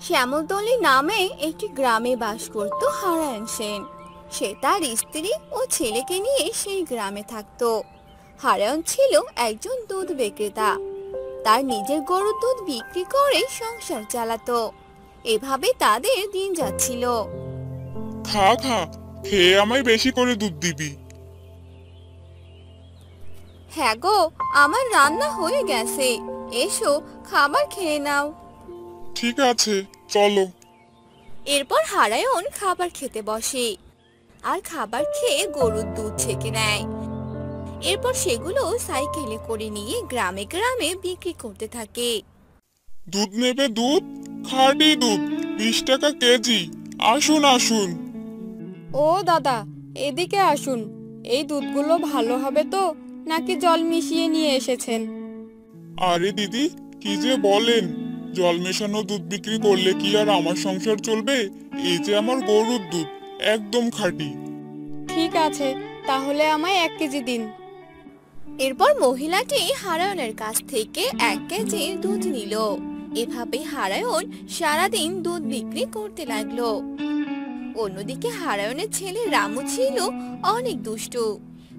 শ্যামলতলী নামে একটি গ্রামে বাস করত হারায়ণ সেন। সে তার স্ত্রী ও ছেলেকে নিয়ে সেই গ্রামে থাকতো। হারায়ণ ছিল একজন দুধ বিক্রেতা। তার নিজের গরুর দুধ বিক্রি করে সংসার চালাতো। এভাবে তাদের দিন যাচ্ছিল। খা খা, খেয়ে আমায় বেশি করে দুধ দিবি। হ্যাঁ গো, আমার রান্না হয়ে গেছে, এসো খাবার খেয়ে নাও। ঠিক আছে, চলো। এরপর হারায়ণ খাবার খেতে বসে আর খাবার খেয়ে গরুর দুধ ছেঁকে নেয়। এরপর সেগুলো সাইকেলে করে নিয়ে গ্রামে গ্রামে বিক্রি করতে থাকে। দুধ নেবে? দুধ, খাঁটি দুধ, 20 টাকা কেজি। আসুন আসুন। ও দাদা, এদিকে আসুন। এই দুধগুলো ভালো হবে তো, নাকি জল মিশিয়ে নিয়ে এসেছেন? আরে দিদি, কি যে বলেন! জল মেশানো দুধ বিক্রি করলে কি আর আমার সংসার চলবে? এই যে আমার গরুর দুধ, একদম খাঁটি। ঠিক আছে, তাহলে আমায় 1 কেজি দিন। এরপর মহিলাটি হারায়ণের কাছ থেকে 1 কেজি দুধ নিল। এভাবে হারায়ণ সারাদিন দুধ বিক্রি করতে লাগলো। অন্যদিকে হারায়ণের ছেলে রামু ছিল অনেক দুষ্টু।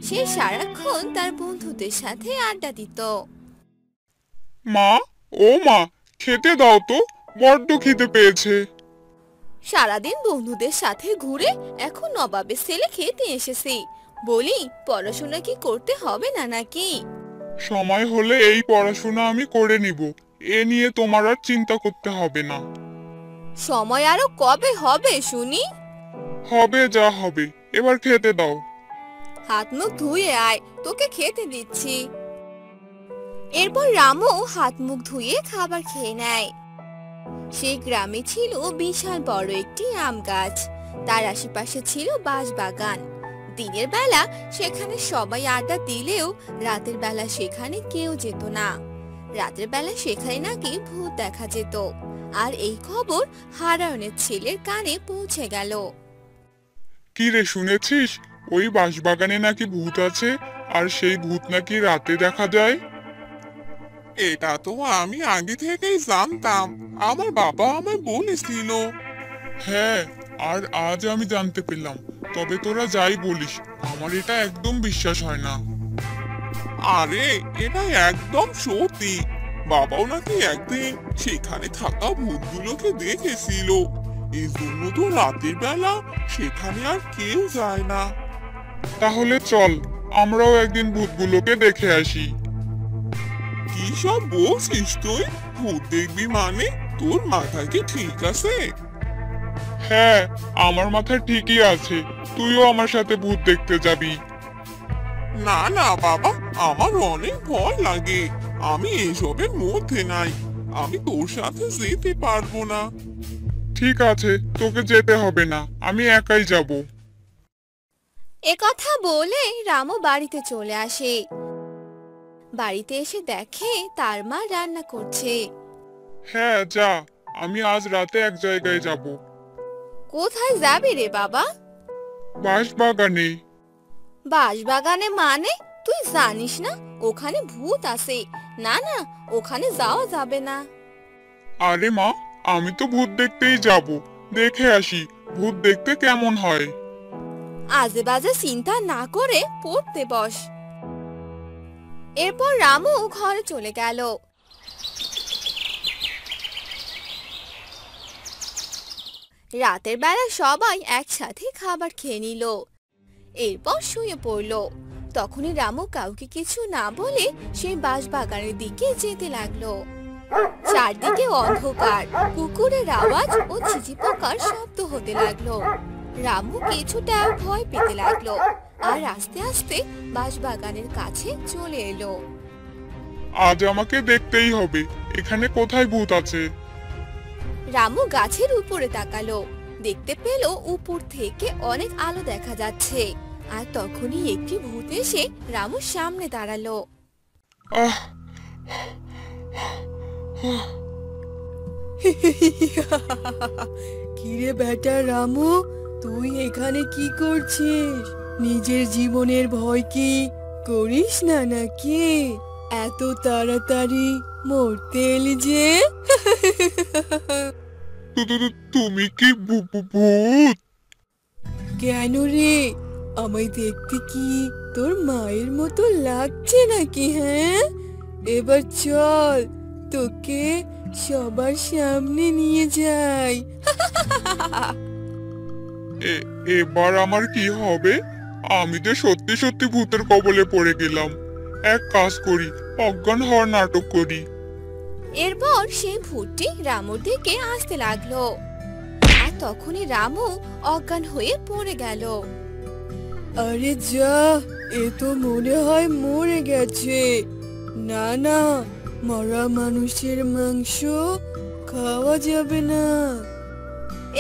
সে সারাক্ষণ তার বন্ধুদের সাথে আড্ডা দিত। মা, ও মা, খেতে দাও তো, বড্ড খিদে পেয়েছে। সারাদিন বন্ধুদের সাথে ঘুরে এখন নবাবের ছেলে খেতে এসেছে। বলি, পড়াশোনা কি করতে হবে না নাকি? সময় হলে এই পড়াশোনা আমি করে নিব, এ নিয়ে তোমার আর চিন্তা করতে হবে না। সময় আরো কবে হবে শুনি? হবে যা হবে, এবার খেতে দাও। হাত মুখ ধুয়ে আয়, তোকে খেতে দিচ্ছি। এরপর রামু হাত মুখ ধুয়ে খাবার খেয়ে নেয়। সেই গ্রামে ছিল বিশাল বড় একটি আম গাছ। তার আশেপাশে ছিল বাঁশ বাগান। দিনের বেলা সেখানে সবাই আড্ডা দিলেও রাতের বেলা সেখানে কেউ যেত না। রাতের বেলা সেখানে নাকি ভূত দেখা যেত। আর এই খবর হারায়ণের ছেলের কানে পৌঁছে গেল। কি রে, শুনেছিস ওই বাঁশবাগানে নাকি ভূত আছে, আর সেই ভূত নাকি রাতে দেখা যায়? এটা তো আমি আগে থেকেই জানতাম, আমার বাবা আমায় বলেছিল। হ্যাঁ, আর আজ আমি জানতে পেলাম। তবে তোরা যাই বলিস, আমার এটা একদম বিশ্বাস হয় না। আরে, এটা একদম সত্যি। বাবাও নাকি একদিন সেখানে থাকা ভূতগুলোকে দেখেছিল। এই জন্য তো রাতের বেলা সেখানে আর কেউ যায় না। তাহলে চল, আমরাও একদিন ভূতগুলোকে দেখে আসি। কি সব বলছিস তুই? ভূত দেখবি মানে? তোর মাথায় কি ঠিক আছে? হ্যাঁ, আমার মাথায় ঠিকই আছে। তুইও আমার সাথে ভূত দেখতে যাবি? না না বাবা, আমার অনেক ভয় লাগে। আমি এসবের মধ্যে নাই। আমি তোর সাথে যেতে পারবো না। ঠিক আছে, তোকে যেতে হবে না, আমি একাই যাব। একথা বলে রামু বাড়িতে চলে আসে। বাড়িতে এসে দেখে তার মা রান্না করছে। হ্যাঁ যা, আমি আজ রাতে এক জায়গায় যাব। কোথায় যাবি রে বাবা? বাঁশবাগানে। বাঁশবাগানে মানে? তুই জানিস না ওখানে ভূত আছে? না না, ওখানে যাওয়া যাবে না। আরে মা, আমি তো ভূত দেখতেই যাব। দেখে আসি ভূত দেখতে কেমন হয়। আজে বাজে চিন্তা না করে পড়তে বস। এরপর রামু ঘরে চলে গেল। রাতের বেলা সবাই একসাথে খাবার খেয়ে নিল। এরপর শুয়ে পড়ল। তখনই রামু কাউকে কিছু না বলে সেই বাঁশবাগানের দিকে যেতে লাগলো। চারদিকে অন্ধকার, কুকুরের আওয়াজ ও ঝিঝি পোকার শব্দ হতে লাগলো। রামু কিছুটা ভয় পেতে লাগলো আর আস্তে আস্তে বাঁশবাগানের কাছে চলে এলো। আজ আমাকে দেখতেই হবে, এখানে কোথায় ভূত আছে। রামু গাছের উপরে তাকালো। দেখতে পেল উপর থেকে অনেক আলো দেখা যাচ্ছে। আর তখনই একটি ভূত এসে রামুর সামনে দাঁড়ালো। আহ কিরে বেটা রামু, তুই এখানে কি করছিস? নিজের জীবনের ভয় কি করিস না নাকি? এত তাড়াতাড়ি মরতে এলি যে? তুমি কি ভূত? কেন রে, আমায় দেখতে কি তোর মায়ের মতো লাগছে নাকি? হ্যাঁ, এবার চল, তোকে সবার সামনে নিয়ে যাই। এবার আমার কি হবে? আমি যে সত্যি সত্যি ভূতের কবলে পড়ে গেলাম। এক কাজ করি, অজ্ঞান হওয়ার নাটক করি। এরপর সেই ভূতটি রামুর দিকে আসতে লাগলো, আর তখনই রামু অজ্ঞান হয়ে পড়ে গেল। আরে যা, এ তো মনে হয় মরে গেছে। না না, মরা মানুষের মাংস খাওয়া যাবে না।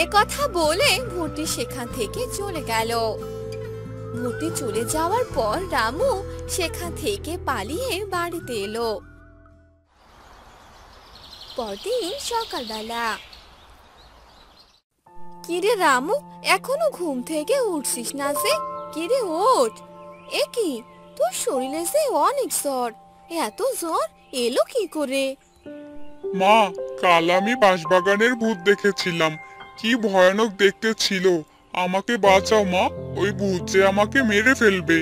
এ কথা বলে ভূতটি সেখান থেকে চলে গেল। ভূতটি চলে যাওয়ার পর রামু সেখান থেকে পালিয়ে বাড়িতে এলো। পরদিন সকালবেলা, কিরে রামু, এখনো ঘুম থেকে উঠছিস না যে? কিরে ওঠ, এ কি, তোর শরীরে যে অনেক জ্বর, এত জ্বর এলো কি করে? মা, কাল আমি বাঁশবাগানের ভূত দেখেছিলাম। কি ভয়ানক দেখতে ছিল। আমাকে বাঁচাও মা, ওই ভূত যে আমাকে মেরে ফেলবে।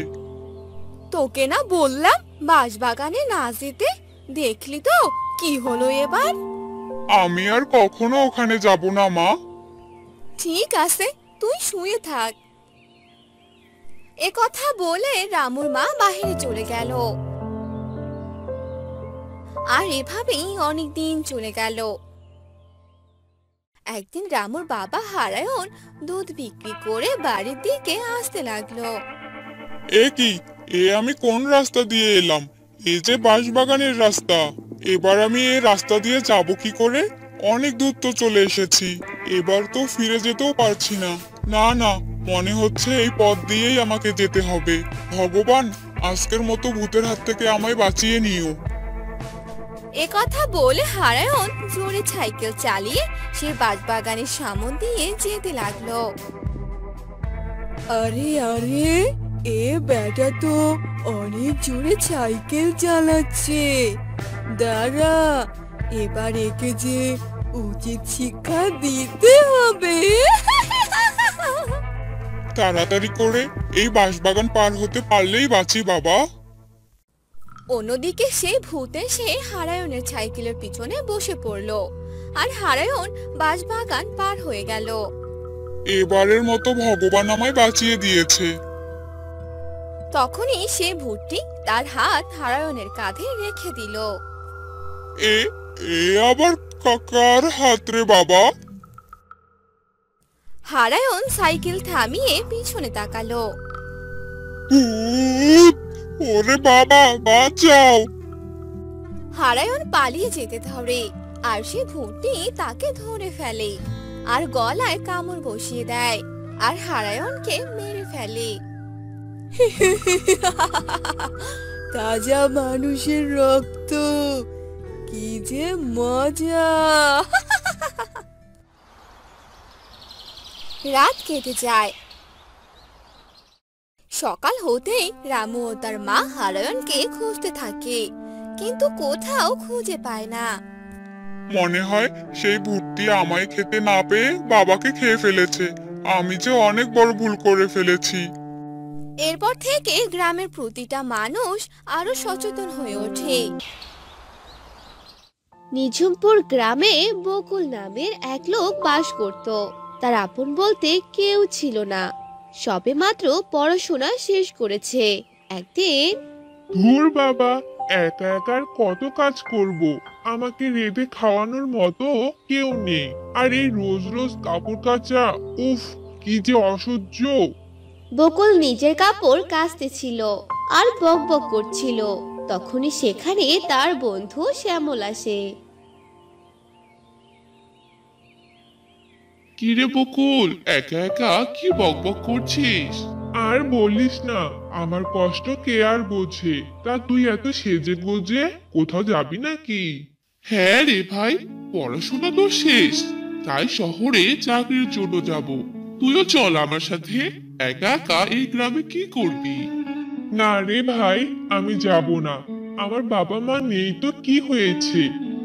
তোকে না বললাম বাঁশবাগানে না যেতে, দেখলি তো কি হলো এবার? আমি আর কখনো ওখানে যাব না মা। ঠিক আছে, তুই শুয়ে থাক। এ কথা বলে রামুর মা বাহিরে চলে গেল। আর এভাবেই অনেক দিন চলে গেল। একদিন রামুর বাবা হারায়ন দুধ বিক্রি করে বাড়ির দিকে আসতে লাগলো। এ কি, আমি কোন রাস্তা দিয়ে এলাম? এ যে বাঁশবাগানের রাস্তা। এবার আমি এই রাস্তা দিয়ে যাব কি করে? অনেক দূর তো চলে এসেছি, এবার তো ফিরে যেতেও পারছি না। না না, মনে হচ্ছে এই পথ দিয়েই আমাকে যেতে হবে। ভগবান, আজকের মতো ভূতের হাত থেকে আমায় বাঁচিয়ে নিও। এ কথা বলে হারায়ন জোরে সাইকেল চালিয়ে সে বাঁশবাগানের সামন দিয়ে যেতে লাগলো। আরে আরে, এ বেটা তো অনেক জোরে সাইকেল চালাচ্ছে। দাঁড়া, এবার একে যে উচিত শিক্ষা দিতে হবে। তাড়াতাড়ি করে এই বাঁশবাগান পার হতে পারলেই বাঁচি বাবা। অন্যদিকে সেই ভূত এসে হারায়নের সাইকেলের পিছনে বসে পড়লো, আর হারায়ন বাঁশবাগান পার হয়ে গেল। এবারের মতো ভগবান আমায় বাঁচিয়ে দিয়েছে। তখনই সে ভূতটি তার হাত হারায়নের কাঁধে রেখে দিল। এ এ আবার কাকার হাত রে বাবা? হারায়ন সাইকেল থামিয়ে পিছনে তাকালো। ভূত! ওরে বাবা, বাঁচাও! হারায়ন পালিয়ে যেতে ধরে, আর সে ভূতটি তাকে ধরে ফেলে আর গলায় কামড় বসিয়ে দেয়, আর হারায়নকে মেরে ফেলে। তাজা মানুষের রক্ত, কি যে মজা! রাত কেটে যায়। সকাল হতেই রামু ও তার মা হারায়নকে খুঁজতে থাকে, কিন্তু কোথাও খুঁজে পায় না। মনে হয় সেই ভূতটি আমায় খেতে না পেয়ে বাবাকে খেয়ে ফেলেছে। আমি যে অনেক বড় ভুল করে ফেলেছি। এরপর থেকে গ্রামের প্রতিটা মানুষ আরো সচেতন হয়ে ওঠে। নিঝুমপুর গ্রামে বকুল নামের এক লোক বাস করত। তার আপন বলতে কেউ ছিল না, সবে মাত্র পড়াশোনা শেষ করেছে। একদিন, ধুর বাবা, একা একা আর কত কাজ করব? আমাকে রেঁধে খাওয়ানোর মতো কেউ নেই। আর এই রোজ রোজ কাপড় কাচা, উফ, কি যে অসহ্য! বকুল নিজের কাপড় কাচতেছিল আর বক বক করছিল। তখনই সেখানে তার বন্ধু শ্যামল আসে। কিরে বকুল, একা একা কি বকবক করছিস? আর বলিস না, আমার কষ্ট কে আর বোঝে? তা তুই এত সেজে গুজে কোথাও যাবি নাকি? হ্যাঁ রে ভাই, পড়াশোনা তো শেষ, তাই শহরে চাকরির জন্য যাব। তুইও চল আমার সাথে। একা একা এই গ্রামে কি করবি? না রে ভাই, আমি যাব না। আমার বাবা মা নেই তো কি হয়েছে?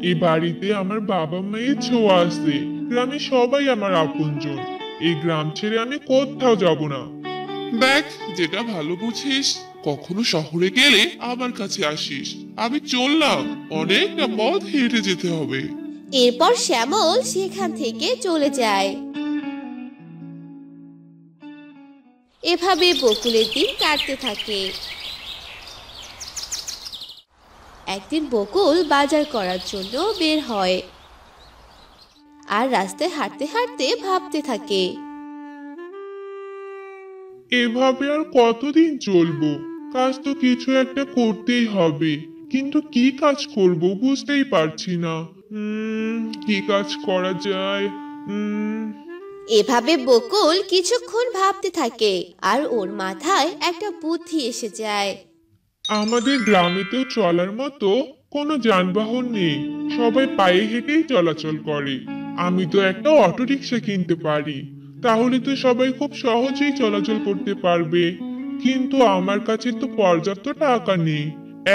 এই বাড়িতে আমার বাবা মায়ের ছোঁয়া আছে। গ্রামে সবাই আমার আপনজন। এই গ্রাম ছেড়ে আমি কোথাও যাব না। দেখ, যেটা ভালো বুঝিস। কখনো শহরে গেলে আমার কাছে আসিস। আমি চললাম, অনেকটা পথ হেঁটে যেতে হবে। এরপর শ্যামল সেখান থেকে চলে যায়। এভাবে বকুলের দিন কাটতে থাকে। একদিন বকুল বাজার করার জন্য বের হয় আর রাস্তায় হাঁটতে হাঁটতে ভাবতে থাকে। এভাবে আর কতদিন চলবো? কাজ তো কিছু একটা করতেই হবে, কিন্তু কি কাজ করব বুঝতেই পারছি না। কি কাজ করা যায়? এভাবে বকুল কিছুক্ষণ ভাবতে থাকে আর ওর মাথায় একটা বুদ্ধি এসে যায়। আমাদের গ্রামে তো চলার মতো কোনো যানবাহন নেই, সবাই পায়ে হেঁটেই চলাচল করে। আমি তো একটা অটোরিকশা কিনতে পারি, তাহলে তো সবাই খুব সহজেই চলাচল করতে পারবে। কিন্তু আমার কাছে তো পর্যাপ্ত টাকা নেই।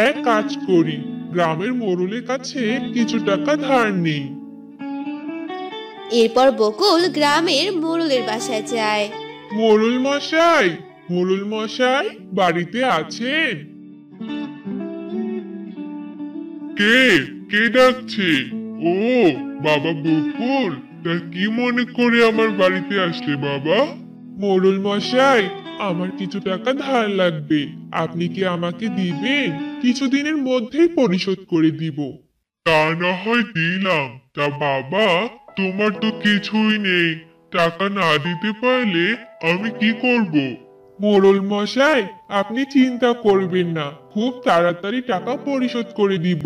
এক কাজ করি, গ্রামের মোড়লের কাছে কিছু টাকা ধার নেই। এরপর বকুল গ্রামের মোড়লের বাসায় যায়। মোড়ল মশাই, মোড়ল মশাই, বাড়িতে আছেন? কে কে ডাকছে? ও বাবা বকুল, তা কি মনে করে আমার বাড়িতে আসলে বাবা? মোড়ল মশাই, আমার কিছু টাকা ধার লাগবে, আপনি কি আমাকে দিবেন? কিছুদিনের মধ্যেই পরিশোধ করে দিব। তা না হয় দিলাম, তা বাবা তোমার তো কিছুই নেই, টাকা না দিতে পারলে আমি কি করব? মোড়ল মশাই, আপনি চিন্তা করবেন না, খুব তাড়াতাড়ি টাকা পরিশোধ করে দিব।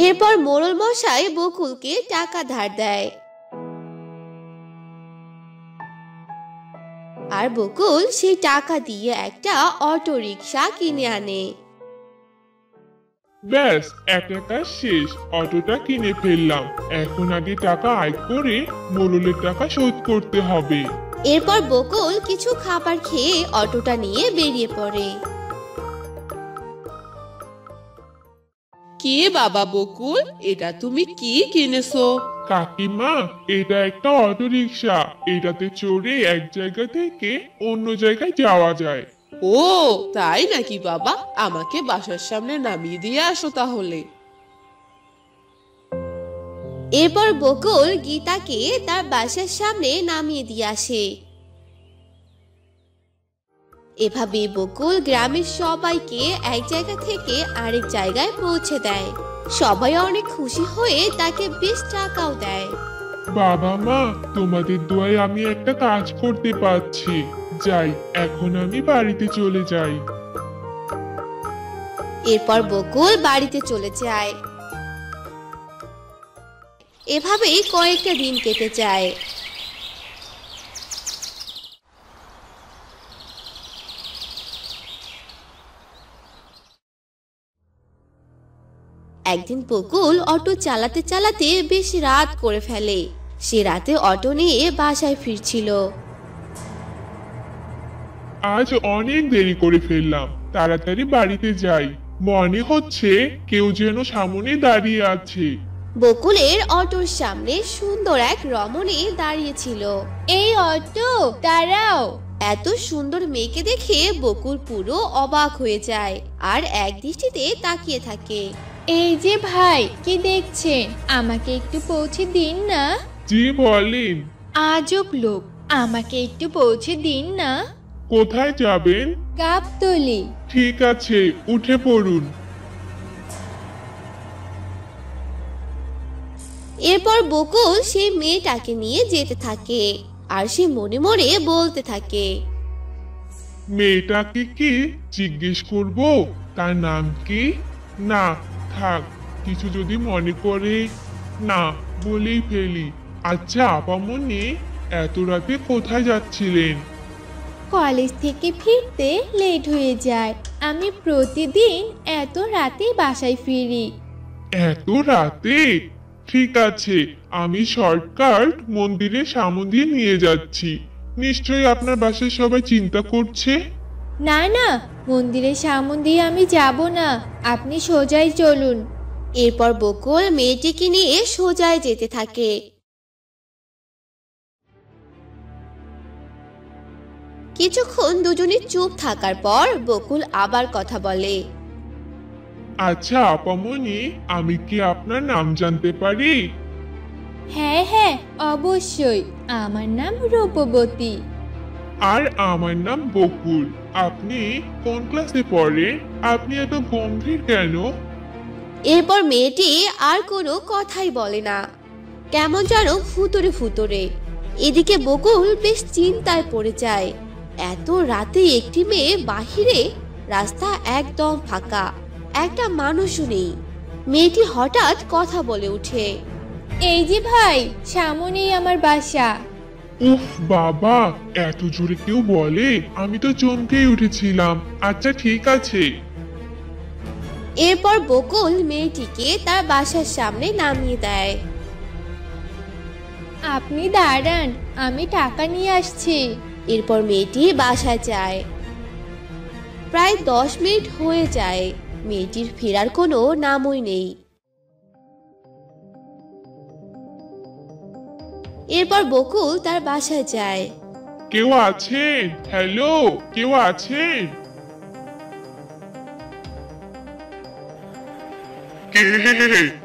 এরপর মোড়ল মশাই বকুলকে টাকা ধার দেয় আর বকুল সেই টাকা দিয়ে একটা অটো রিকশা কিনে আনে। ব্যাস, একটা কাজ শেষ, অটোটা কিনে ফেললাম। এখন আগে টাকা আয় করে মোড়লের টাকা শোধ করতে হবে। এরপর বকুল কিছু খাবার খেয়ে অটোটা নিয়ে বেরিয়ে পড়ে। কি বাবা বকুল, এটা তুমি কি কিনেছো? কাকিমা, এটা একটা অটো রিকশা, এটাতে চড়ে এক জায়গা থেকে অন্য জায়গায় যাওয়া যায়। ও তাই নাকি বাবা, আমাকে বাসার সামনে নামিয়ে দিয়ে আসো তাহলে। এরপর বকুল গীতাকে তার বাসার সামনে নামিয়ে দিয়ে আসে। এভাবে বকুল গ্রামের সবাইকে এক জায়গা থেকে আরেক জায়গায় পৌঁছে দেয়। সবাই অনেক খুশি হয়ে তাকে বেশ টাকাও দেয়। বাবা মা, তোমাদের দোয়ায় আমি একটা কাজ করতে পারছি। যাই, এখন আমি বাড়িতে চলে যাই। এরপর বকুল বাড়িতে চলে যায়। এভাবেই কয়েকটা দিন কেটে যায়। একদিন বকুল অটো চালাতে চালাতে বেশ রাত করে ফেলে। সে রাতে অটো নিয়ে বাসায় ফিরছিল। আজ অনেক দেরি করে ফেললাম, তাড়াতাড়ি বাড়িতে যাই। মনে হচ্ছে কেউ যেন সামনে দাঁড়িয়ে আছে। বকুলের অটোর সামনে সুন্দর এক রমণী দাঁড়িয়ে ছিল। এই অটো, দাঁড়াও। এত সুন্দর মেয়েকে দেখে বকুল পুরো অবাক হয়ে যায় আর এক দৃষ্টিতে তাকিয়ে থাকে। এই যে ভাই, কি দেখছেন? আমাকে একটু পৌঁছে দিন না। জি বলেন। আজব লোক, আমাকে একটু পৌঁছে দিন না। কোথায় যাবেন? গাবতলী। ঠিক আছে, উঠে পড়ুন। এরপর বকুল সেই মেয়েটাকে নিয়ে যেতে থাকে আর সে মনে মনে বলতে থাকে, মেয়েটাকে কি জিজ্ঞেস করব তার নাম কি? না থাক, কিছু যদি মনে করে, না বলেই ফেলি। আচ্ছা আপামনি, এত রাতে কোথায় যাচ্ছিলেন? কলেজ থেকে ফিরতে লেট হয়ে যায়। আমি প্রতিদিন এত রাতে বাসায় ফিরি। এত রাতে? ঠিক আছে, আমি শর্টকাট মন্দিরের সামনে দিয়ে নিয়ে যাচ্ছি। নিশ্চয়ই আপনার বাসায় সবাই চিন্তা করছে। না না, মন্দিরের সামনে দিয়ে আমি যাব না, আপনি সোজাই চলুন। এরপর বকুল মেয়েটিকে নিয়ে সোজায় যেতে থাকে। কিছুক্ষণ দুজনে চুপ থাকার পর বকুল আবার কথা বলে। আচ্ছা আপামনি, আমি কি আপনার নাম জানতে পারি? হ্যাঁ হ্যাঁ, অবশ্যই। আমার নাম রূপবতী। আর আমার নাম বকুল। আপনি কোন ক্লাসে পড়েন? আপনি এত গম্ভীর কেন? এরপর মেয়েটি আর কোনো কথাই বলে না, কেমন যেন ফুতুরে ফুতুরে। এদিকে বকুল বেশ চিন্তায় পড়ে যায়। এত রাতে একটি মেয়ে বাহিরে, রাস্তা একদম ফাঁকা, একটা মানুষও নেই। মেয়েটি হঠাৎ কথা বলে ওঠে। এই যে ভাই, সামনেই আমার বাসা। উফ বাবা, এত জোরে কেউ বলে? আমি তো চমকেই উঠেছিলাম। আচ্ছা ঠিক আছে। এরপর বকুল মেয়েটিকে তার বাসার সামনে নামিয়ে দেয়। আপনি দাঁড়ান, আমি টাকা নিয়ে আসছি। এরপর মেয়েটি বাসায় যায়। প্রায় 10 মিনিট হয়ে যায়, মেয়েটির ফেরার কোনো নামই নেই। এরপর বকুল তার বাসায় যায়। কেউ আছেন? হ্যালো, কেউ আছেন? কে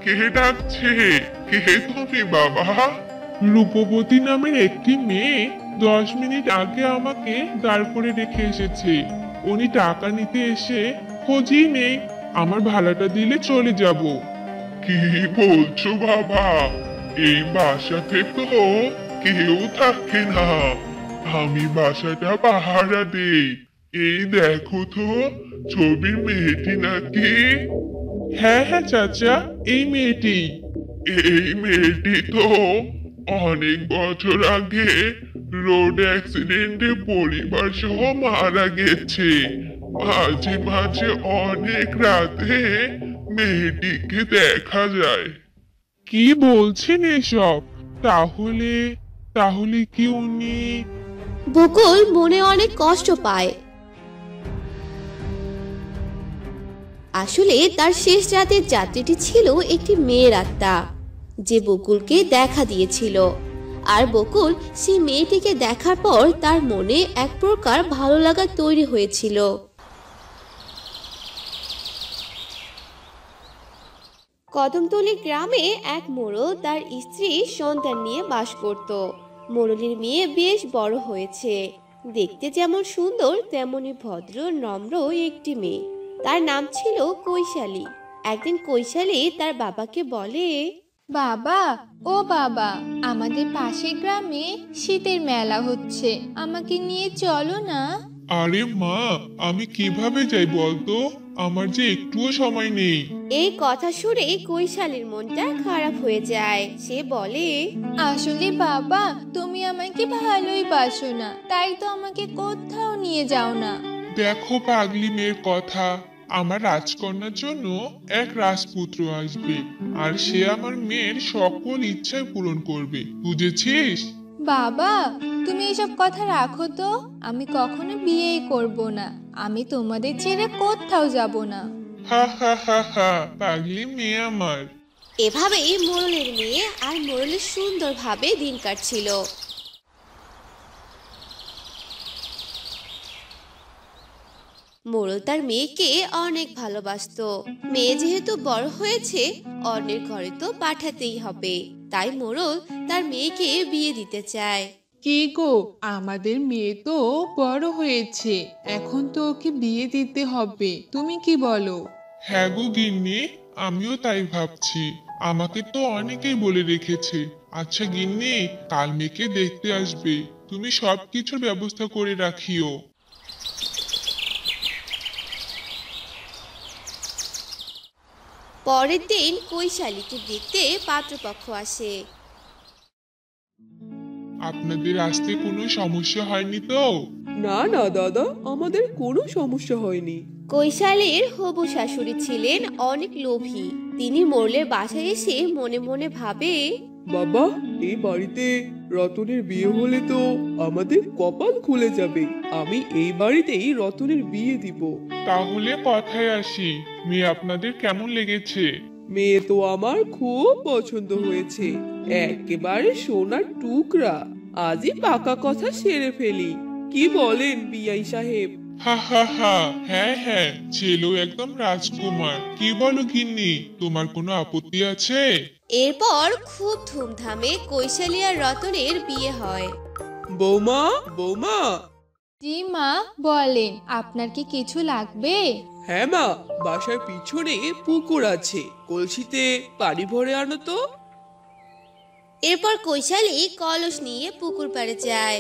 কে ডাকছে? কে তুমি বাবা? রূপবতী নামের একটি মেয়ে 10 মিনিট আগে আমাকে দাঁড় করে রেখে এসেছে। উনি টাকা নিতে এসে খোঁজই নেই। আমার ভাড়াটা দিলে চলে যাব। কি বলছো বাবা? এই বাসাতে তো কেউ থাকে না। আমি বাসাটা পাহারা দেই। এই দেখো তো, ছবির মেয়েটি নাকি? হ্যাঁ হ্যাঁ চাচা, এই মেয়েটি। এই মেয়েটি তো অনেক বছর আগে রোড অ্যাক্সিডেন্টে পরিবার সহ মারা গেছে। মাঝে মাঝে অনেক রাতে মেয়েটিকে দেখা যায়। কি বলছেন এসব? তাহলে তাহলে কি উনি? বকুল মনে অনেক কষ্ট পায়। আসলে তার শেষ রাতের যাত্রীটি ছিল একটি মেয়ের আত্মা, যে বকুলকে দেখা দিয়েছিল। আর বকুল সেই মেয়েটিকে দেখার পর তার মনে এক প্রকার ভালো লাগা তৈরি হয়েছিল। কদমতলী গ্রামে এক মোড়ল তার স্ত্রী সন্তান নিয়ে বাস করত। মোড়লের মেয়ে বেশ বড় হয়েছে, দেখতে যেমন সুন্দর তেমনি ভদ্র নম্র একটি মেয়ে। তার নাম ছিল কৈশালী। একদিন কৈশালী তার বাবাকে বলে, বাবা, ও বাবা, আমাদের পাশের গ্রামে শীতের মেলা হচ্ছে, আমাকে নিয়ে চলো না। আরে মা, আমি কিভাবে যাই বলতো? আমার যে একটুও সময় নেই। এই কথা শুনে কৈশালীর মনটা খারাপ হয়ে যায়। সে বলে, আসলে বাবা, তুমি আমাকে ভালোই বাসো না, তাই তো আমাকে কোথাও নিয়ে যাও না। দেখো পাগলি মেয়ের কথা, আমার রাজকন্যার জন্য এক রাজপুত্র আসবে, আর সে আমার মেয়ের সকল ইচ্ছা পূরণ করবে, বুঝেছিস? বাবা, তুমি এসব কথা রাখো তো, আমি কখনো বিয়েই করব না। আমি তোমাদের ছেড়ে কোথাও যাব না। হা হা হা হা, পাগলি মেয়ে আমার। এভাবেই মোড়লের মেয়ে আর মোড়লের সুন্দরভাবে দিন কাটছিল। মোড়ল তার মেয়েকে অনেক ভালোবাসতো। মেয়ে যেহেতু বড় হয়েছে, অন্যের ঘরে তো পাঠাতেই হবে, তাই মোড়ল তার মেয়েকে বিয়ে দিতে চায়। কি গো, আমাদের মেয়ে তো বড় হয়েছে, এখন তো ওকে বিয়ে দিতে হবে, তুমি কি বলো? হ্যাঁ গো গিন্নি, আমিও তাই ভাবছি। আমাকে তো অনেকেই বলে রেখেছে। আচ্ছা গিন্নি, কাল মেয়েকে দেখতে আসবে, তুমি সবকিছুর ব্যবস্থা করে রাখিও। পরের দিন কৈশালীকে দেখতে পাত্রপক্ষ আসে। আপনাদের আসতে কোনো সমস্যা হয়নি তো? না না দাদা, আমাদের কোনো সমস্যা হয়নি। কৈশালীর হবু শাশুড়ি ছিলেন অনেক লোভী। তিনি মোড়লের বাসায় এসে মনে মনে ভাবে, বাবা, এই বাড়িতে রতনের বিয়ে হলে তো আমাদের কপাল খুলে যাবে। আমি এই বাড়িতেই রতনের বিয়ে দিব। তাহলে কথায় আসি, মেয়ে আপনাদের কেমন লেগেছে? মেয়ে তো আমার খুব পছন্দ হয়েছে, একেবারে সোনার টুকরা। আজই পাকা কথা সেরে ফেলি। কি বলেন বিআই সাহেব? হা হা হা, হ্যাঁ হ্যাঁ, ছেলে একদম রাজকুমার। কি বলো গিন্নি, তোমার কোনো আপত্তি আছে? এরপর খুব ধুমধামে কৈশালী আর রতনের বিয়ে হয়। বৌমা, বৌমা। জি মা, বলেন আপনার কি কিছু লাগবে? হ্যাঁ মা, বাসার পিছনে পুকুর আছে, কলসিতে পানি ভরে আনো তো। এরপর কৈশালী কলস নিয়ে পুকুর পাড়ে যায়।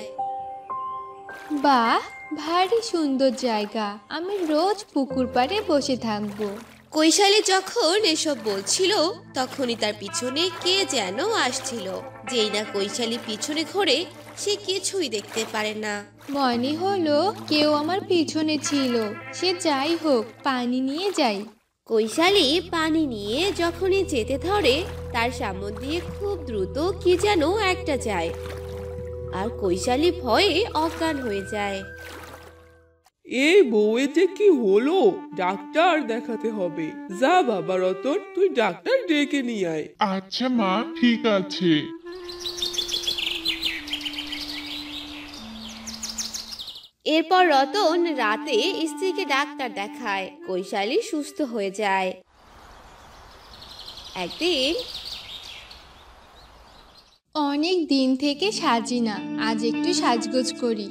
বাহ, ভারী সুন্দর জায়গা, আমি রোজ পুকুর পাড়ে বসে থাকবো। কৈশালী যখন এসব বলছিল তখনই তার পিছনে কে যেন আসছিল। যেই না কৈশালী পিছনে ঘোরে, সে কিছুই দেখতে পারে না। মনে হলো কেউ আমার পিছনে ছিল। সে যাই হোক, পানি নিয়ে যাই। কৈশালী পানি নিয়ে যখনই যেতে ধরে, তার সামনে দিয়ে খুব দ্রুত কি যেন একটা যায়, আর কৈশালী ভয়ে অজ্ঞান হয়ে যায়। এই বউয়ের যে কি হলো, ডাক্তার দেখাতে হবে। যা বাবা রতন, তুই ডাক্তার ডেকে নিয়ে আয়। আচ্ছা মা, ঠিক আছে। এরপর রতন রাতে স্ত্রীকে ডাক্তার দেখায়। কৈশালী সুস্থ হয়ে যায়। একদিন অনেক দিন থেকে সাজি না, আজ একটু সাজগোজ করি।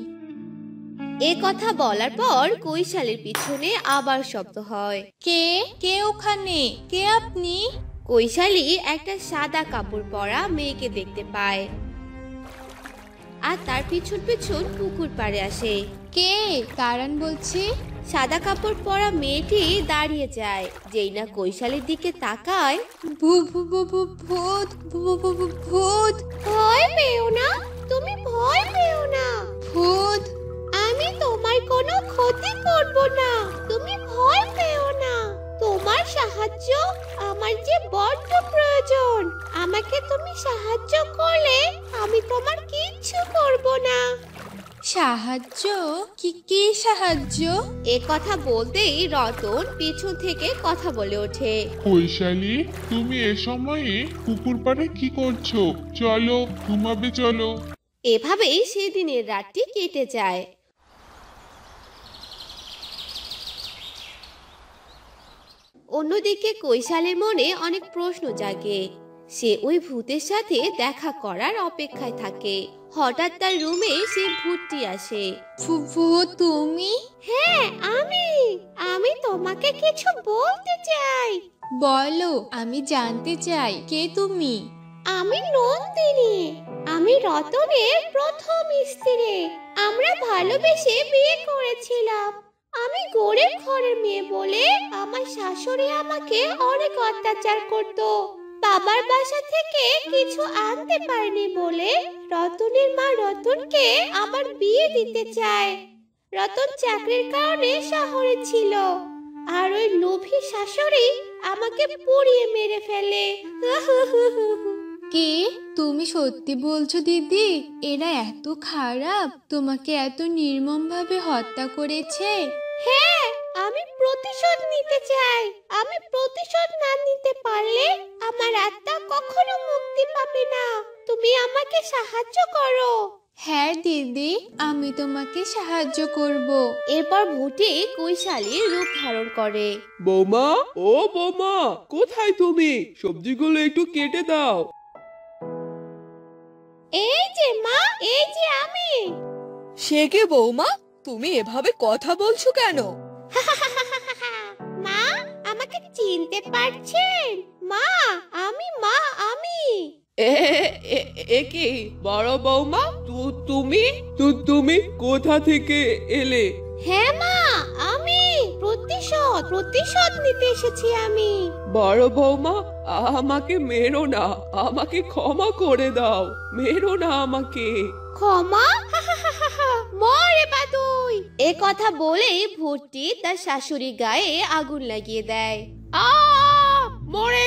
এ কথা বলার পর কৈশালীর পিছনে আবার শব্দ হয়। কে কে ওখানে? কে আপনি? কৈশালী একটা সাদা কাপড় পরা মেয়েকে দেখতে পায়, আর তার পিছন পিছন পুকুর পাড়ে আসে। কে? দাঁড়ান বলছি। সাদা কাপড় পরা মেয়েটি দাঁড়িয়ে যায়। যেই না কৈশালীর দিকে তাকায়, ভূত ভূত। ভয় পেও না, তুমি ভয় পেও না। ভূত? আমি তোমার কোনো ক্ষতি করব না, তুমি ভয় পেও না। তোমার সাহায্য আমার যে বড্ড প্রয়োজন। আমাকে তুমি সাহায্য করলে আমি তোমার কিচ্ছু করব না। সাহায্য? কি সাহায্য? এ কথা বলতেই রতন পিছন থেকে কথা বলে ওঠে। কৈশালী, তুমি এ সময়ে পুকুর পাড়ে কি করছো? চলো, ঘুমাবে চলো। এভাবেই সেদিনের রাতটি কেটে যায়। অন্যদিকে কৈশালীর মনে অনেক প্রশ্ন জাগে। সে ওই ভূতের সাথে দেখা করার অপেক্ষায় থাকে। হঠাৎ তার রুমে সে ভূতটি আসে। ভূত তুমি? হ্যাঁ, আমি তোমাকে কিছু বলতে চাই। বলো, আমি জানতে চাই কে তুমি। আমি নন্দিনী, আমি রতনের প্রথম স্ত্রী। আমরা ভালোবেসে বিয়ে করেছিলাম। আমি গরিব ঘরের মেয়ে বলে আমার শাশুড়ি আমাকে অনেক অত্যাচার করত। বাবার বাসা থেকে কিছু আনতে পারেনি বলে রতনের মা রতনকে আবার বিয়ে দিতে চায়। রতন চাকরির কারণে শহরে ছিল, আর ওই লোভী শাশুড়ি আমাকে পুড়িয়ে মেরে ফেলে। কে? তুমি সত্যি বলছো দিদি? এরা এত খারাপ, তোমাকে এত নির্মমভাবে হত্যা করেছে? হ্যাঁ, আমি প্রতিশোধ নিতে চাই। আমি প্রতিশোধ না নিতে পারলে আমার আত্মা কখনো মুক্তি পাবে না। তুমি আমাকে সাহায্য করো। হ্যাঁ দিদি, আমি তোমাকে সাহায্য করব। এরপর ভূতে কৈশালীর রূপ ধারণ করে। বৌমা, ও বৌমা, কোথায় তুমি? সবজিগুলো একটু কেটে দাও। এই যে মা, এই যে আমি। সে কে বৌমা? তুমি এভাবে কথা বলছো কেন? মা, আমাকে চিনতে পারছেন? মা, আমি। এ কি বড় বৌমা? তুমি কোথা থেকে এলে? হ্যাঁ মা, আমি প্রতিশোধ নিতে এসেছি আমি। বড় বৌমা, আমাকে মেরো না, আমাকে ক্ষমা করে দাও। মেরো না আমাকে। ক্ষমা? মরে বাদুই। এ কথা বলে ভূতটি তার শাশুড়ি গায়ে আগুন লাগিয়ে দেয়। মরে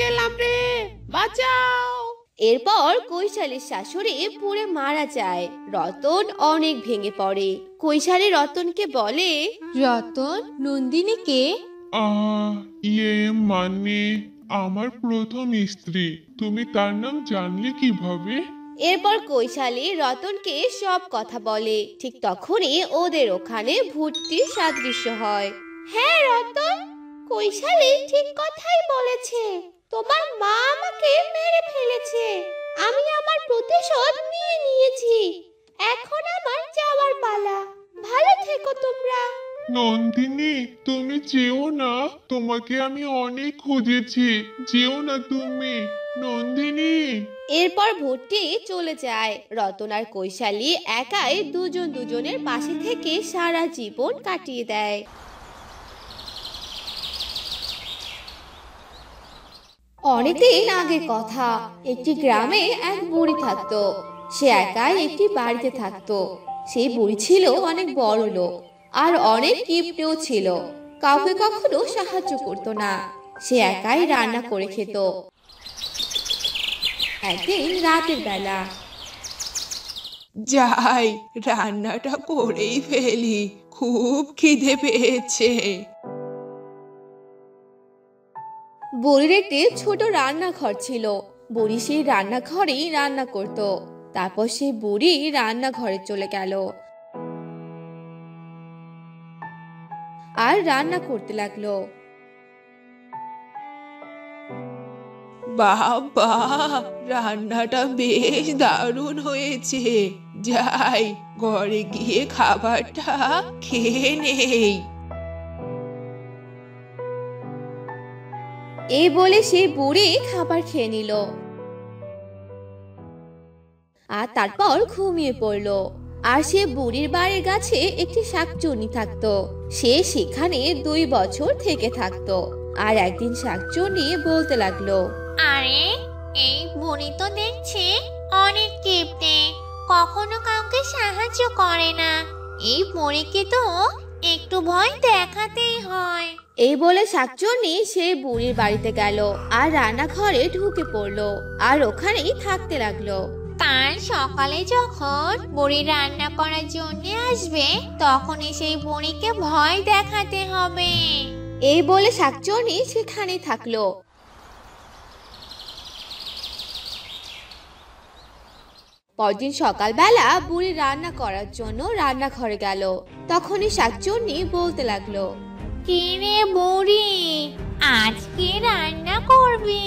গেলাম রে, বাঁচাও। এরপর কৈশালীর শাশুড়ি পুড়ে মারা যায়। রতন অনেক ভেঙে পড়ে। কৈশালী রতনকে বলে, রতন, নন্দিনীকে? ইয়ে মানে আমার প্রথম স্ত্রী। তুমি তার নাম জানলে কিভাবে? এরপর কৈশালী রতনকে সব কথা বলে। ঠিক তখনই ওদের ওখানে ভূতটির সাদৃশ্য হয়। হ্যাঁ রতন, কৈশালী ঠিক কথাই বলেছে। তোমার মা আমাকে মেরে ফেলেছে, আমি আমার প্রতিশোধ নিয়ে নিয়েছি। এখন আমার যাওয়ার পালা। ভালো থেকো তোমরা। নন্দিনী, তুমি যেও না, তোমাকে আমি অনেক খুঁজেছি, যেও না তুমি নন্দিনী। এরপর ভূতটি চলে যায়। রতন আর কৈশালী একাই দুজন দুজনের পাশে থেকে সারা জীবন কাটিয়ে দেয়। অনেকদিন আগের কথা, একটি গ্রামে এক বুড়ি থাকতো। সে একাই একটি বাড়িতে থাকতো। সেই বুড়ি ছিল অনেক বড় লোক আর অনেক কিপটেও ছিল। কাউকে কখনো সাহায্য করতো না। সে একাই রান্না করে খেত। একদিন রাতের বেলা, যাই রান্নাটা করেই ফেলি, খুব খিদে পেয়েছে। বুড়ির একটি ছোট রান্নাঘর ছিল। বুড়ি সেই রান্নাঘরেই রান্না করত। তারপর সেই বুড়ি রান্নাঘরে চলে গেল আর রান্না করতে লাগলো। বাবা, রান্নাটা বেশ দারুণ হয়েছে। যাই ঘরে গিয়ে খাবারটা খেয়ে নেই। এই বলে সেই বুড়ি খাবার খেয়ে নিল আর তারপর ঘুমিয়ে পড়লো। আর সে বুড়ির বাড়ির গাছে একটি শাকচুন্নি থাকতো। সে সেখানে 2 বছর থেকে থাকতো। আর একদিন শাকচুন্নি বলতে লাগলো, আরে এই বুড়ি তো দেখছি অনেক কিপটে, কখনো কাউকে সাহায্য করে না। এই বুড়িকে তো একটু ভয় দেখাতেই হয়। এই বলে শাকচুন্নি সেই বুড়ির বাড়িতে গেল আর রান্নাঘরে ঢুকে পড়লো আর ওখানেই থাকতে লাগলো। কাল সকালে যখন বুড়ি রান্না করার জন্য আসবে, তখনই সেই বুড়িকে ভয় দেখাতে হবে। এই বলে শাকচুন্নি সেখানেই থাকলো। পরদিন সকালবেলা বুড়ি রান্না করার জন্য রান্নাঘরে গেল। তখনই শাকচুন্নি বলতে লাগলো, কি রে বুড়ি, আজকে রান্না করবি?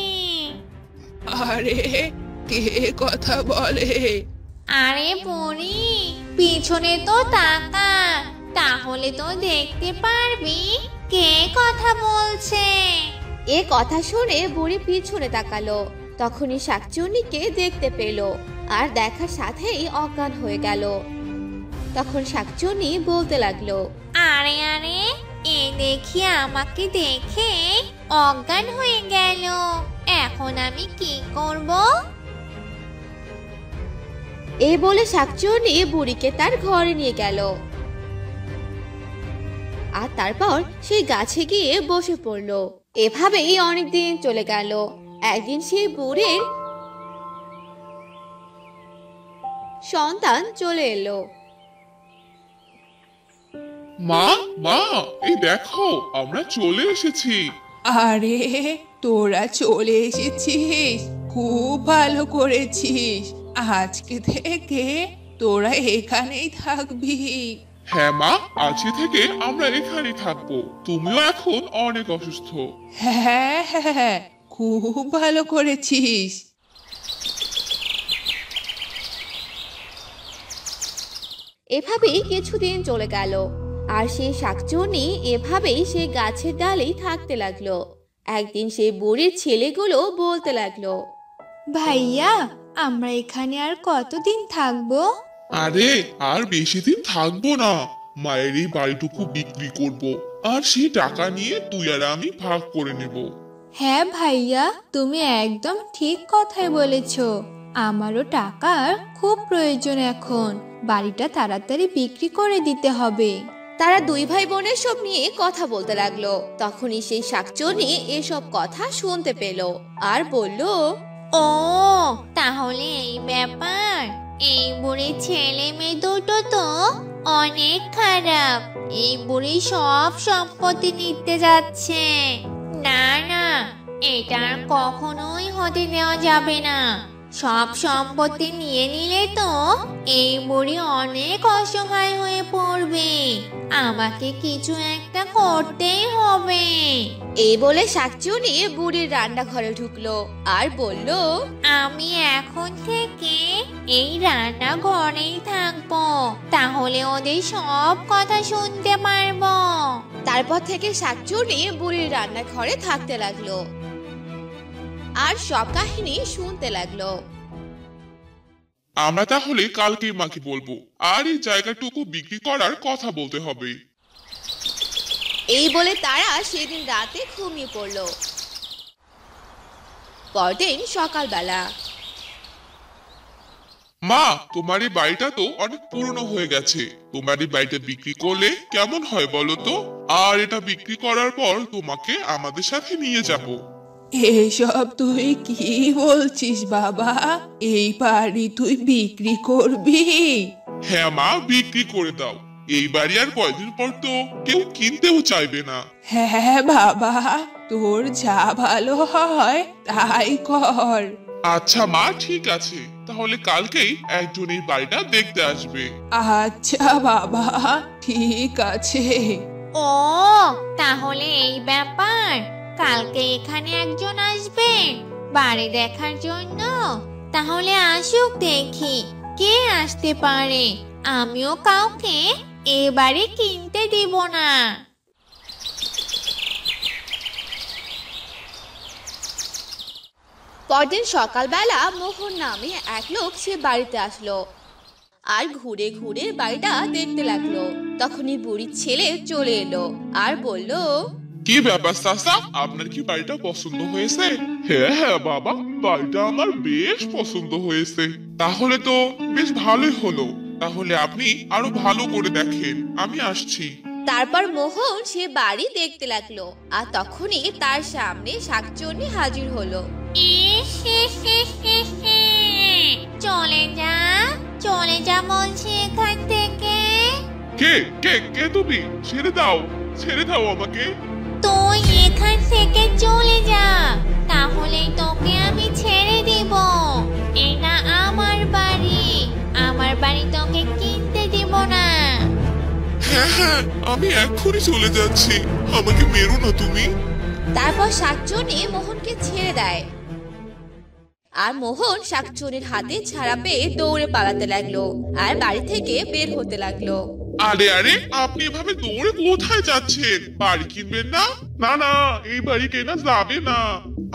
আরে কে কথা বলে? আরে বুড়ি, পিছনে তো তাকা, তাহলে তো দেখতে পারবি কে কথা বলছে। এ কথা শুনে বুড়ি পিছনে তাকালো। তখনই শাকচুন্নিকে দেখতে পেল আর দেখার সাথেই অজ্ঞান হয়ে গেল। তখন শাকচুন্নি বলতে লাগলো, আরে আরে, এ দেখি আমাকে দেখে অজ্ঞান হয়ে গেল, এখন আমি কি করব? এই বলে শাকচুন্নি বুড়িকে তার ঘরে নিয়ে গেল আর তারপর সেই গাছে গিয়ে বসে পড়লো। এভাবেই অনেকদিন চলে গেল। একদিন সেই বুড়ির সন্তান চলে এলো। মা, মা, এই দেখো আমরা চলে এসেছি। আরে তোরা চলে এসেছিস, খুব ভালো করেছিস। আজকে থেকে তোরা এখানেই থাকবি। হ্যাঁ মা, আজকে থেকে আমরা এখানেই থাকবো। তুমিও এখন অনেক অসুস্থ। হ্যাঁ হ্যাঁ, খুব ভালো করেছিস। এভাবেই কিছুদিন চলে গেল আর সেই শাকচুন্নি এভাবেই সেই গাছের ডালেই থাকতে লাগলো। একদিন সেই বুড়ির ছেলেগুলো বলতে লাগলো, ভাইয়া, আমরা এখানে আর কতদিন থাকবো? আরে আর বেশি দিন থাকবো না। মায়ের এই বাড়িটুকু বিক্রি করব, আর সেই টাকা নিয়ে তুই আর আমি ভাগ করে নেব। হ্যাঁ ভাইয়া, তুমি একদম ঠিক কথাই বলেছো। আমারও টাকার খুব প্রয়োজন এখন। বাড়িটা তাড়াতাড়ি বিক্রি করে দিতে হবে। তারা 2 ভাই বোনের সব নিয়ে কথা বলতে লাগলো। তখনই সেই শাকচুন্নি এসব কথা শুনতে পেল আর বলল, ও তাহলে এই ব্যাপার। এই বুড়ির ছেলে মেয়ে দুটো তো অনেক খারাপ। এই বুড়ি সব সম্পত্তি নিতে যাচ্ছে। না না, এটা আর কখনোই হতে দেওয়া যাবে না। সব সম্পত্তি নিয়ে নিলে তো এই বুড়ি অনেক অসহায় হয়ে পড়বে। আমাকে কিছু একটা করতেই হবে। এই বলে শাকচুনি বুড়ির রান্নাঘরে ঢুকলো আর বলল, আমি এখন থেকে এই রান্নাঘরেই থাকবো, তাহলে ওদের সব কথা শুনতে পারবো। তারপর থেকে শাকচুনি বুড়ির রান্নাঘরে থাকতে লাগলো আর সব কাহিনী শুনতে লাগলো। আমরা তাহলে কালকেই মাকে বলবো, আর এই জায়গাটুকু বিক্রি করার কথা বলতে হবে। এই বলে তারা সেদিন রাতে ঘুমিয়ে পড়লো। পরদিন সকালবেলা, মা, তোমার এই বাড়িটা তো অনেক পুরনো হয়ে গেছে। তোমার এই বাড়িটা বিক্রি করলে কেমন হয় বলো তো? আর এটা বিক্রি করার পর তোমাকে আমাদের সাথে নিয়ে যাব। এসব তুই কি বলছিস বাবা? এই বাড়ি তুই বিক্রি করবি? হ্যাঁ মা, বিক্রি করে দাও। এই বাড়ি আর কয়দিন পর তো কেউ কিনতেও চাইবে না। হ্যাঁ বাবা, তোর যা ভালো হয় তাই কর। আচ্ছা মা, ঠিক আছে, তাহলে কালকেই একজন এই বাড়িটা দেখতে আসবে। আচ্ছা বাবা, ঠিক আছে। ও, তাহলে এই ব্যাপার। কালকে এখানে একজন আসবে বাড়ি দেখার জন্য। তাহলে আসুক, দেখি কে আসতে পারে। আমিও কাউকে এ বাড়ি কিনতে দিব না। পরদিন সকালবেলা মোহন নামে এক লোক সে বাড়িতে আসলো আর ঘুরে ঘুরে বাড়িটা দেখতে লাগলো। তখনই বুড়ির ছেলে চলে এলো আর বলল, কি ব্যাপার চাচা, আপনার কি বাড়িটা পছন্দ হয়েছে? হ্যাঁ হ্যাঁ বাবা, বাড়িটা আমার বেশ পছন্দ হয়েছে। তাহলে তো বেশ ভালোই হলো। তাহলে আপনি আরো ভালো করে দেখেন, আমি আসছি। তারপর মোহন সে বাড়ি দেখতে লাগলো আর তখনই তার সামনে শাকচুন্নি হাজির হলো। চলে যা, চলে যা বলছি এখান থেকে। কে কে কে তুমি? ছেড়ে দাও, ছেড়ে দাও আমাকে। তুই এখান থেকে চলে যা, তাহলেই তোকে আমি ছেড়ে দিব। এটা আমার বাড়ি, আমার বাড়ি তোকে কিনতে দিব না। হ্যাঁ হ্যাঁ, আমি এক্ষুনি চলে যাচ্ছি, আমাকে মেরো না তুমি। তারপর শাকচুন্নি মোহনকে ছেড়ে দেয় আর মোহন শাকচুন্নির হাতে ছাড়া পেয়ে দৌড়ে পালাতে লাগলো আর বাড়ি থেকে বের হতে লাগলো। আরে আরে, আপনি এভাবে দৌড়ে কোথায় যাচ্ছেন? বাড়ি কিনবেন না? না না, এই বাড়ি কেনা যাবে না।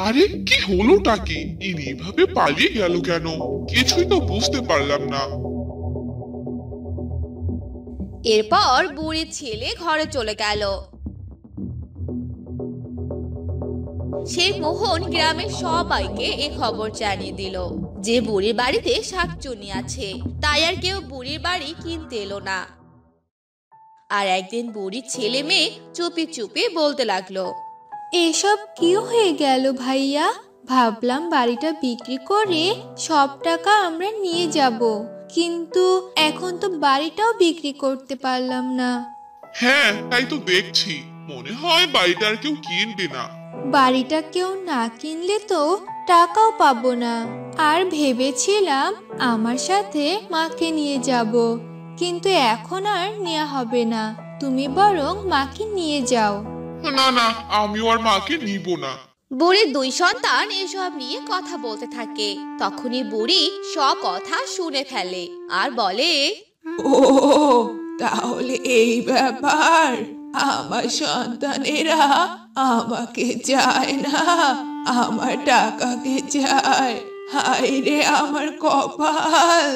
আরে কি হলোটা কি? ইনি এভাবে পালিয়ে গেল কেন? কিছুই তো বুঝতে পারলাম না। এরপর বুড়ির ছেলে ঘরে চলে গেল। সেই মোহন গ্রামের সবাইকে এ খবর জানিয়ে দিল যে বুড়ির বাড়িতে শাকচুন্নি আছে। তাই আর কেউ বুড়ির বাড়ি কিনতে এলো না। আর একদিন বুড়ির ছেলে মেয়ে চুপি চুপি বলতে লাগলো, এসব কি হয়ে গেল ভাইয়া? ভাবলাম বাড়িটা বিক্রি করে সব টাকা আমরা নিয়ে যাব, কিন্তু এখন তো বাড়িটাও বিক্রি করতে পারলাম না। হ্যাঁ, তাই তো দেখছি। মনে হয় বাড়িটা আর কেউ কিনবে না। বাড়িটা কেউ না কিনলে তো টাকাও পাবো না। আর ভেবেছিলাম আমার সাথে মাকে নিয়ে যাব, কিন্তু এখন আর নেওয়া হবে না। তুমি বরং মাকে নিয়ে যাও। না না, আমিও আর মাকে নিব না। বুড়ির দুই সন্তান এসব নিয়ে কথা বলতে থাকে। তখনই বুড়ি সব কথা শুনে ফেলে আর বলে, ও তাহলে এই ব্যাপার। আমার সন্তানেরা আমাকে চায় না, আমার টাকাকে চায়। হায় রে আমার কপাল।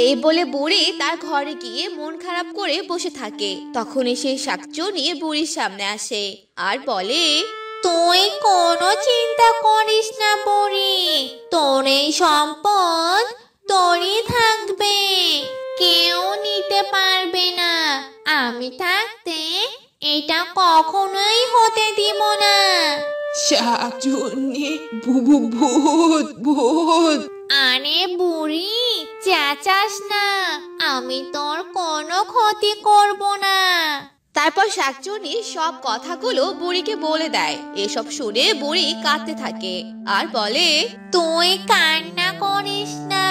এই বলে বুড়ি তার ঘরে গিয়ে মন খারাপ করে বসে থাকে। তখনই সেই শাকচুন্নি বুড়ির সামনে আসে আর বলে, তুই কোনো চিন্তা করিস না বুড়ি, তোর এই সম্পদ তোরই থাকবে, কেউ নিতে পারবে না। আমি থাকতে এটা কখনোই হতে দিব না। শাকচুন্নি, ভূত ভূত। আরে বুড়ি, চেঁচাস না, আমি তোর কোনো ক্ষতি করব না। তারপর শাকচুন্নি সব কথাগুলো বুড়িকে বলে দেয়। এসব শুনে বুড়ি কাঁদতে থাকে আর বলে, তুই কান্না করিস না,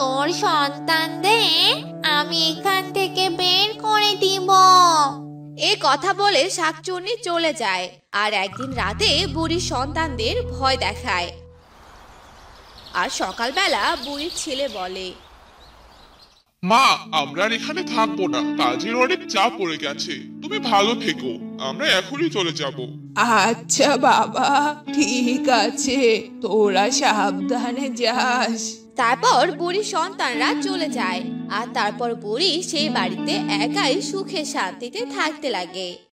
তোর সন্তানদের আমি এখান থেকে বের করে দিব। এ কথা বলে শাকচুন্নি চলে যায় আর একদিন রাতে বুড়ির সন্তানদের ভয় দেখায়। আর সকালবেলা বুড়ির ছেলে বলে, মা, আমরা আর এখানে থাকবো না, কাজের অনেক চাপ পড়ে গেছে, তুমি ভালো থেকো, আমরা এখনই চলে যাব। আচ্ছা বাবা, ঠিক আছে, তোরা সাবধানে যাস। তারপর বুড়ির সন্তানরা চলে যায় আর তারপর বুড়ি সেই বাড়িতে একাই সুখে শান্তিতে থাকতে লাগে।